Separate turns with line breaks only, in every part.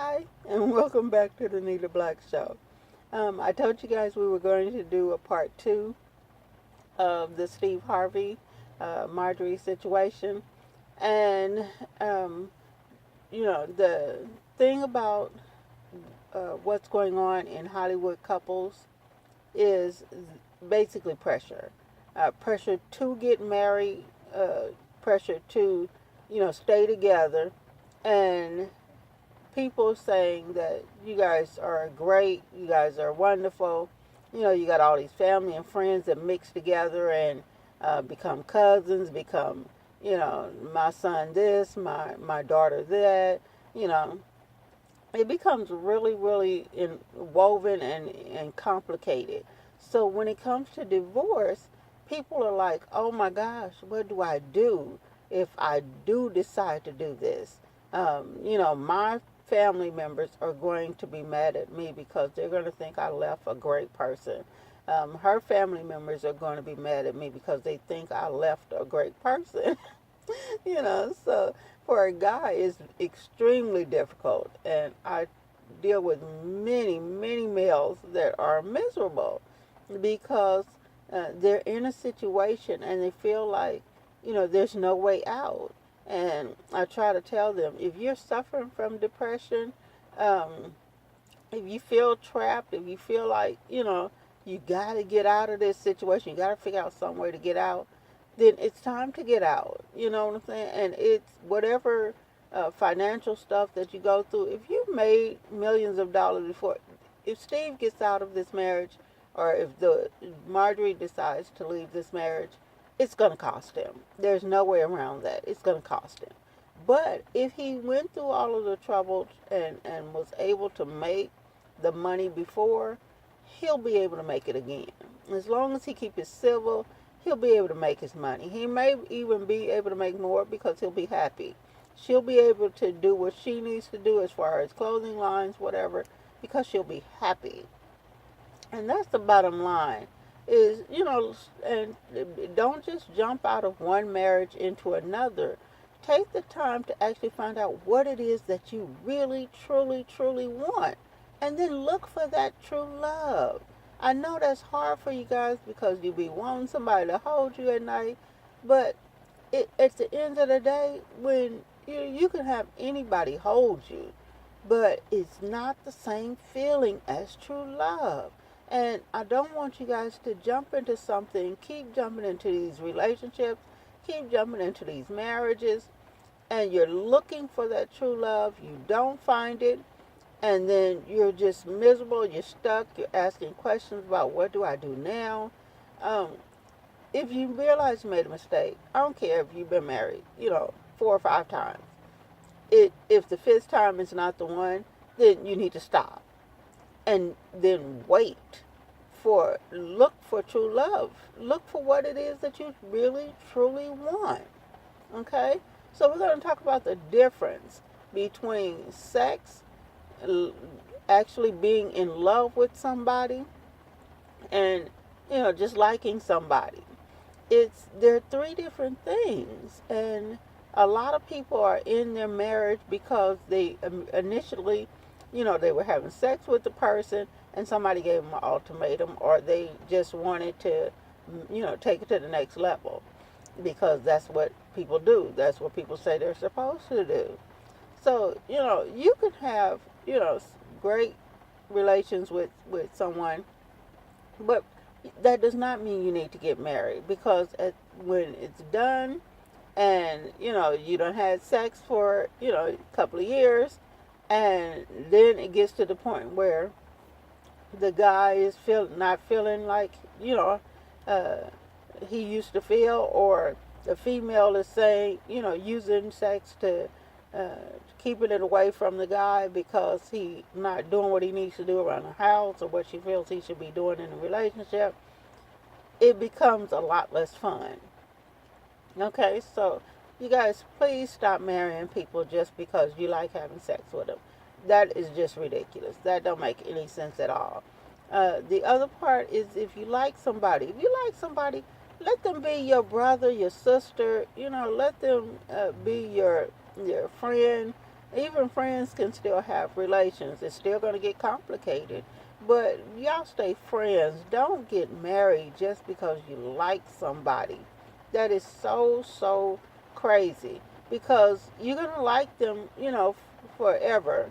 Hi, and welcome back to the Nita Black Show. I told you guys we were going to do a part two of the Steve Harvey, Marjorie situation. And, um, the thing about what's going on in Hollywood couples is basically pressure. Pressure to get married, pressure to, stay together, and people saying that you guys are great, you guys are wonderful. You got all these family and friends that mix together and become cousins, become, my son this, my daughter that. You know, it becomes really, really woven and complicated. So when it comes to divorce, people are like, oh my gosh, what do I do if I do decide to do this? My family members are going to be mad at me because they're going to think I left a great person. Her family members are going to be mad at me because they think I left a great person. So for a guy, it's extremely difficult. And I deal with many, many males that are miserable because they're in a situation and they feel like, there's no way out. And I try to tell them, if you're suffering from depression, um, if you feel trapped, if you feel like, you got to get out of this situation, you got to figure out some way to get out, then it's time to get out. You know what I'm saying? And it's whatever financial stuff that you go through. If you made millions of dollars before, if Steve gets out of this marriage, or if the Marjorie decides to leave this marriage, it's going to cost him. There's no way around that. It's going to cost him. But if he went through all of the trouble and was able to make the money before, he'll be able to make it again. As long as he keeps it civil, he'll be able to make his money. He may even be able to make more because he'll be happy. She'll be able to do what she needs to do as far as clothing lines, whatever, because she'll be happy. And that's the bottom line. Is, and don't just jump out of one marriage into another. Take the time to actually find out what it is that you really, truly, truly want. And then look for that true love. I know that's hard for you guys because you be wanting somebody to hold you at night. But at the end of the day, when you can have anybody hold you, but it's not the same feeling as true love. And I don't want you guys to jump into something, keep jumping into these relationships, keep jumping into these marriages, and you're looking for that true love. You don't find it, and then you're just miserable, you're stuck, you're asking questions about what do I do now. Um, if you realize you made a mistake, I don't care if you've been married, 4 or 5 times. If the fifth time is not the one, then you need to stop and then wait look for true love. Look for what it is that you really truly want. Okay? So we're going to talk about the difference between sex, actually being in love with somebody, and just liking somebody. They're three different things, and a lot of people are in their marriage because they initially, they were having sex with the person and somebody gave them an ultimatum, or they just wanted to, take it to the next level because that's what people do. That's what people say they're supposed to do. So, you can have, great relations with someone, but that does not mean you need to get married because when it's done and, you done had sex for, a couple of years, and then it gets to the point where the guy is not feeling like, uh, he used to feel, or the female is saying, using sex to keeping it away from the guy because he not doing what he needs to do around the house or what she feels he should be doing in a relationship, it becomes a lot less fun. Okay, so you guys, please stop marrying people just because you like having sex with them. That is just ridiculous. That don't make any sense at all. The other part is, if you like somebody, let them be your brother, your sister. Let them be your friend. Even friends can still have relations. It's still going to get complicated. But y'all stay friends. Don't get married just because you like somebody. That is so, so crazy. Because you're going to like them, forever.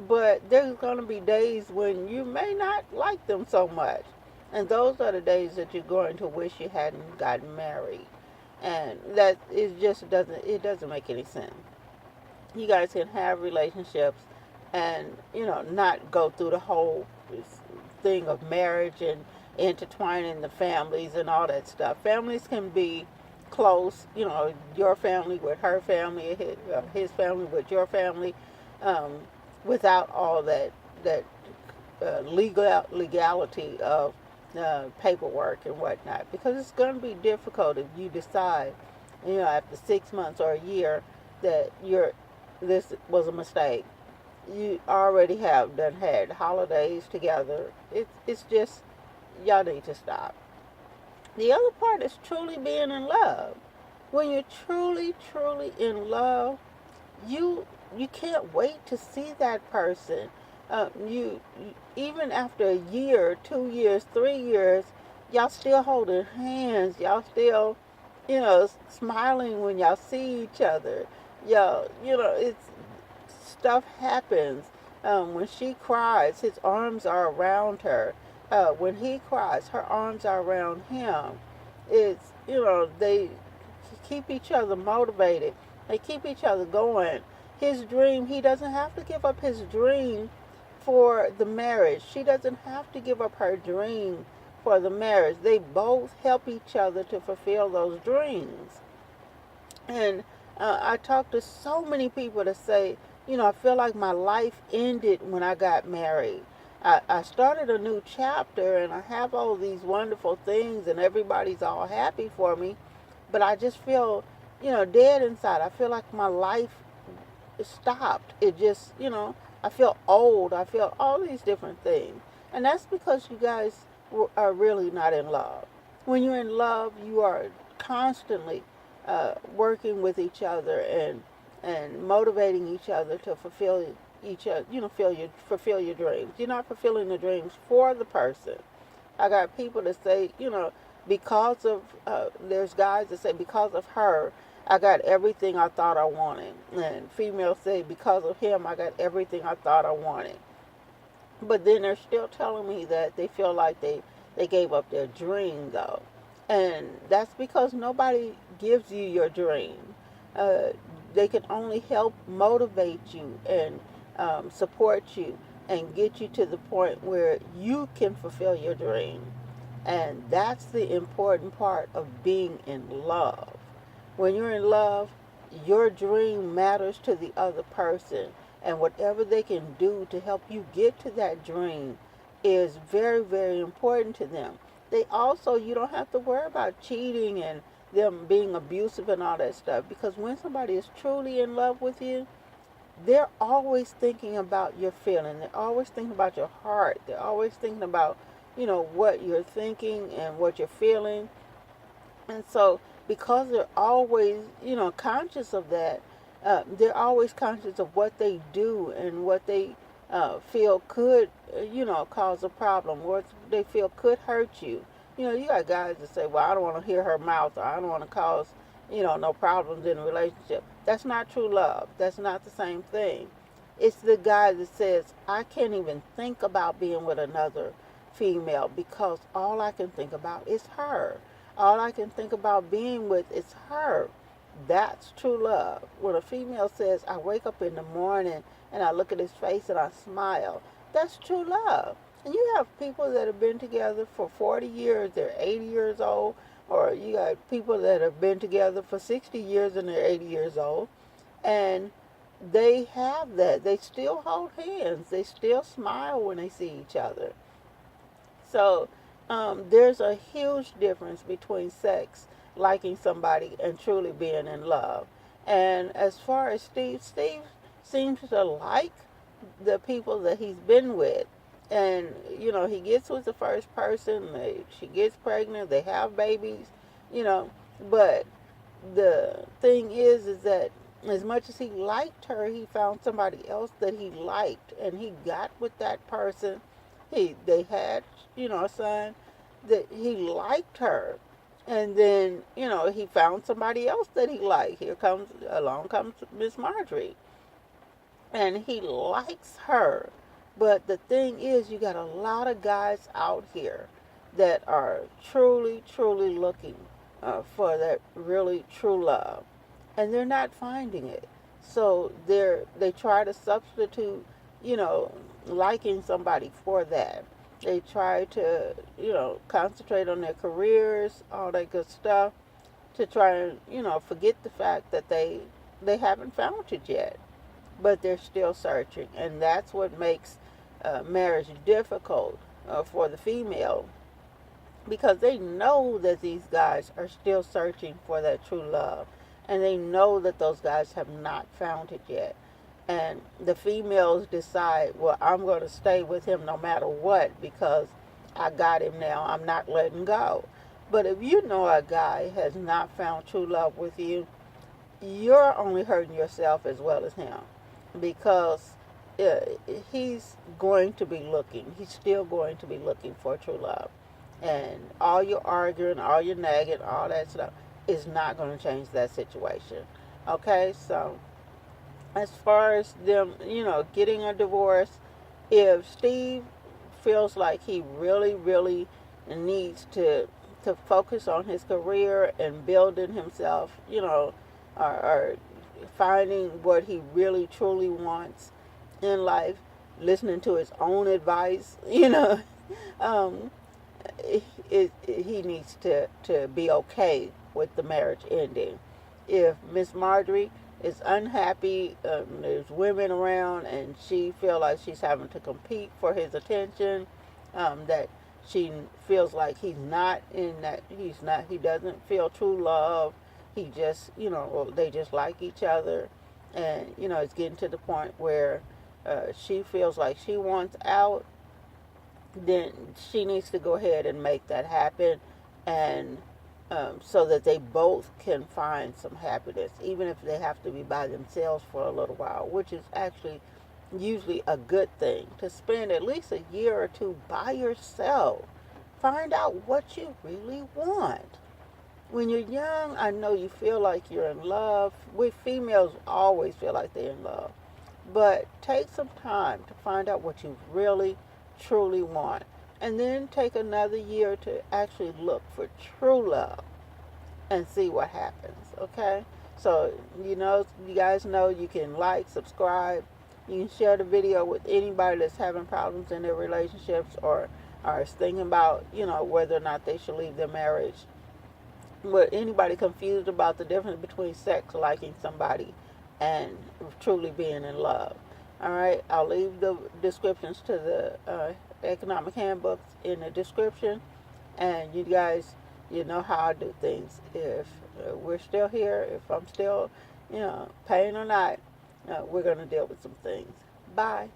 But there's going to be days when you may not like them so much. And those are the days that you're going to wish you hadn't gotten married. And that it just doesn't make any sense. You guys can have relationships and not go through the whole thing of marriage and intertwining the families and all that stuff. Families can be close, your family with her family, his family with your family, um, without all that legality of paperwork and whatnot, because it's going to be difficult if you decide, after 6 months or a year that this was a mistake. You already have done had holidays together. It's just, y'all need to stop. The other part is truly being in love. When you're truly, truly in love, you can't wait to see that person. You even after a year, 2 years, 3 years, y'all still holding hands. Y'all still, smiling when y'all see each other. Y'all, it's stuff happens. When she cries, his arms are around her. When he cries, her arms are around him. It's, they keep each other motivated. They keep each other going. His dream, he doesn't have to give up his dream for the marriage. She doesn't have to give up her dream for the marriage. They both help each other to fulfill those dreams. And I talk to so many people that say, I feel like my life ended when I got married. I started a new chapter and I have all these wonderful things and everybody's all happy for me, but I just feel, dead inside. I feel like my life stopped. It just, I feel old. I feel all these different things. And that's because you guys are really not in love. When you're in love, you are constantly working with each other and motivating each other to fulfill each other, fulfill your dreams. You're not fulfilling the dreams for the person. I got people that say, because of, there's guys that say, because of her, I got everything I thought I wanted. And females say, because of him, I got everything I thought I wanted. But then they're still telling me that they feel like they gave up their dream, though. And that's because nobody gives you your dream. Uh, they can only help motivate you and support you and get you to the point where you can fulfill your dream. And that's the important part of being in love. When you're in love, your dream matters to the other person. And whatever they can do to help you get to that dream is very, very important to them. They also, you don't have to worry about cheating and them being abusive and all that stuff. Because when somebody is truly in love with you, they're always thinking about your feeling. They're always thinking about your heart. They're always thinking about, what you're thinking and what you're feeling. And so, because they're always, conscious of that, they're always conscious of what they do and what they feel could, cause a problem, what they feel could hurt you. You got guys that say, well, I don't want to hear her mouth, or I don't want to cause, no problems in a relationship. That's not true love. That's not the same thing. It's the guy that says, I can't even think about being with another female because all I can think about is her. All I can think about being with is her. That's true love. When a female says, I wake up in the morning and I look at his face and I smile, that's true love. And you have people that have been together for 40 years, they're 80 years old, or you got people that have been together for 60 years and they're 80 years old, and they have that. They still hold hands. They still smile when they see each other. So there's a huge difference between sex, liking somebody, and truly being in love. And as far as Steve seems to like the people that he's been with. And, he gets with the first person, she gets pregnant, they have babies, but the thing is that as much as he liked her, he found somebody else that he liked, and he got with that person. They had, a son that he liked her, and then he found somebody else that he liked. Along comes Miss Marjorie, and he likes her. But the thing is, you got a lot of guys out here that are truly, truly looking for that really true love, and they're not finding it. So they try to substitute, you know, liking somebody for that. They try to, concentrate on their careers, all that good stuff, to try and, forget the fact that they haven't found it yet, but they're still searching, and that's what makes marriage difficult for the female, because they know that these guys are still searching for that true love, and they know that those guys have not found it yet. And the females decide, well, I'm going to stay with him no matter what because I got him now. I'm not letting go. But if you know a guy has not found true love with you, you're only hurting yourself as well as him, because uh, he's going to be looking. He's still going to be looking for true love. And all your arguing, all your nagging, all that stuff is not going to change that situation. Okay, so as far as them, getting a divorce, if Steve feels like he really, really needs to focus on his career and building himself, or finding what he really truly wants in life, listening to his own advice, um, he needs to be okay with the marriage ending. If Miss Marjorie is unhappy, there's women around, and she feels like she's having to compete for his attention, that she feels like he doesn't feel true love. He just, they just like each other, and it's getting to the point where she feels like she wants out. Then she needs to go ahead and make that happen, and so that they both can find some happiness, even if they have to be by themselves for a little while, which is actually usually a good thing, to spend at least a year or two by yourself. Find out what you really want. When you're young, I know you feel like you're in love. We females always feel like they're in love. But take some time to find out what you really, truly want. And then take another year to actually look for true love and see what happens, okay? So, you guys know you can like, subscribe. You can share the video with anybody that's having problems in their relationships, or is thinking about, whether or not they should leave their marriage. But anybody confused about the difference between sex, liking somebody, and truly being in love. All right, I'll leave the descriptions to the economic handbooks in the description, and you guys, know how I do things. If we're still here, if I'm still, paying or not, we're going to deal with some things. Bye.